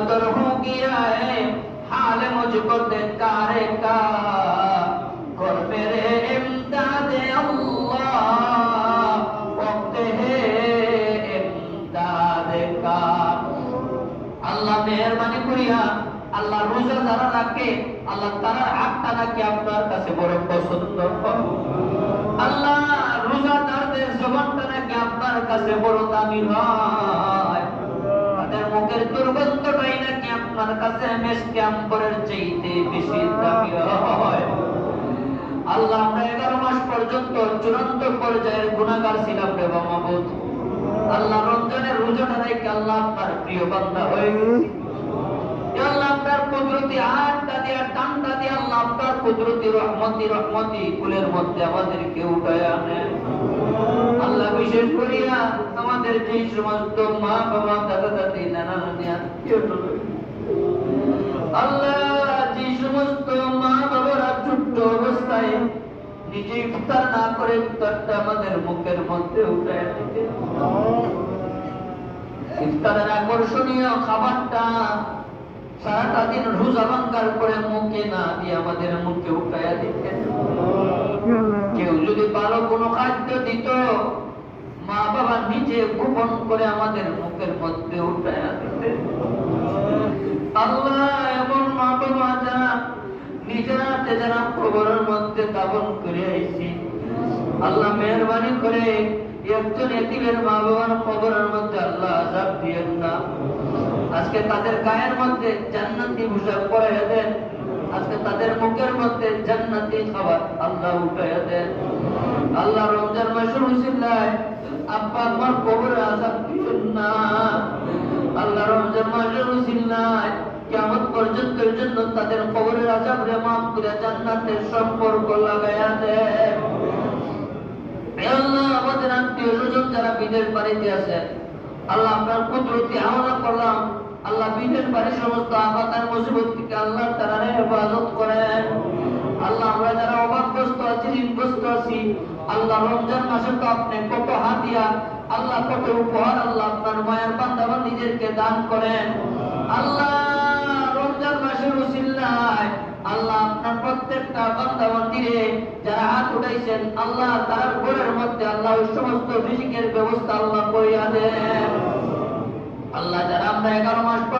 तर हो गया है हाल मुझको देखा रे का कर मेरे इमदाद अल्लाह वक्त है इमदाद का। আল্লাহ মেহেরবানি করিয়া আল্লাহ রোজা যারা রাখে আল্লাহ তার হাতটা নাকি আপনার কাছে বড় পছন্দ। আল্লাহ রোজাদারদের জবানটা নাকি আপনার কাছে বড় দামি হয়। তাদের মুখের দুর্গন্ধটাই নাকি আপনার কাছে মিষ্টি আম্বরের চাইতে বেশি দামি হয়। আল্লাহ আমরা 11 মাস পর্যন্ত চূড়ান্ত পর্যায়ের গুনাহগার ছিলাম রে মাহবুব। আল্লাহ রমজানের রোজাটা রেখে আল্লাহ আপনার প্রিয় বান্দা হয়ে গেছি। আল্লাহ আপনার কুদরতি হাতটা দিয়ে টানটা দিয়ে আল্লাহ আপনার কুদরতি রহমতি কুলের মধ্যে আমাদেরকে উঠায় আনেন। আল্লাহ বিশেষ করিয়া আমাদের যে সমস্ত মা বাবা দাদা দাদি নানা নানি আল্লাহ যে সমস্ত মা বাবারা ছোট্ট অবস্থায় নিজে ইফতার না করে ইফতারটা আমাদের মুখের মধ্যে উঠায় দিতে, ইফতারের আকর্ষণীয় খাবারটা সারাটা দিন রোজা ভাঙ্গার পরে মুখে না দিয়ে আমাদের মুখে উঠাইয়া দিতেন। কেউ যদি ভালো কোনো খাদ্য দিত মা বাবা নিজে গোপন করে আমাদের মুখের মধ্যে উঠাইয়া দিতেন। আল্লাহ এমন মা বাবা যারা নিজের হাতে যারা কবরের মধ্যে দাফন করে আইছি, আল্লাহ মেহেরবানি করে একজন এতিমের মা বাবার কবরের মধ্যে আল্লাহ আযাব দিয়েন না। আজকে তাদের গায়ের মধ্যে জান্নাতি পোশাক পরাইয়া দেন, আজকে তাদের মুখের মধ্যে জান্নাতি খাবার আল্লাহ উঠাইয়া দেন। আল্লাহ রমজান মাসের উসিলায় আব্বা আমার কবরে আযাব দিয়েন না। আল্লাহ রমজান মাসের উসিলায় কিয়ামত পর্যন্তের জন্য তাদের কবরের আযাবরে মাফ করে জান্নাতের সম্পর্ক লাগাইয়া দেন। আল্লাহ আমাদের আত্মীয় স্বজন যারা বিদেশ বাড়িতে আছেন আল্লাহ আপনার কুদরতি আওনা করলাম, আল্লাহ বিদেশ বাড়ির সমস্ত আফাত মুসিবত থেকে আল্লাহ তারা হেফাজত করেন। আল্লাহ আমরা যারা অভাবগ্রস্ত আছি ঋণগ্রস্ত আছি আল্লাহ রমজান মাসে তো আপনি কত হাদিয়া আল্লাহ কত উপহার আল্লাহ আপনার মায়ের বান্দা নিজেরকে দান করেন। আল্লাহ রমজান মাসের উসিলায় আল্লাহ আপনার প্রত্যেকটা বান্দা বান্দিরে যারা হাত উঠাইছেন আল্লাহ তার ঘরের মধ্যে আল্লাহ ওই সমস্ত রিজিকের ব্যবস্থা আল্লাহ করিয়া দেন। আল্লাহ যারা আমরা 11 মাস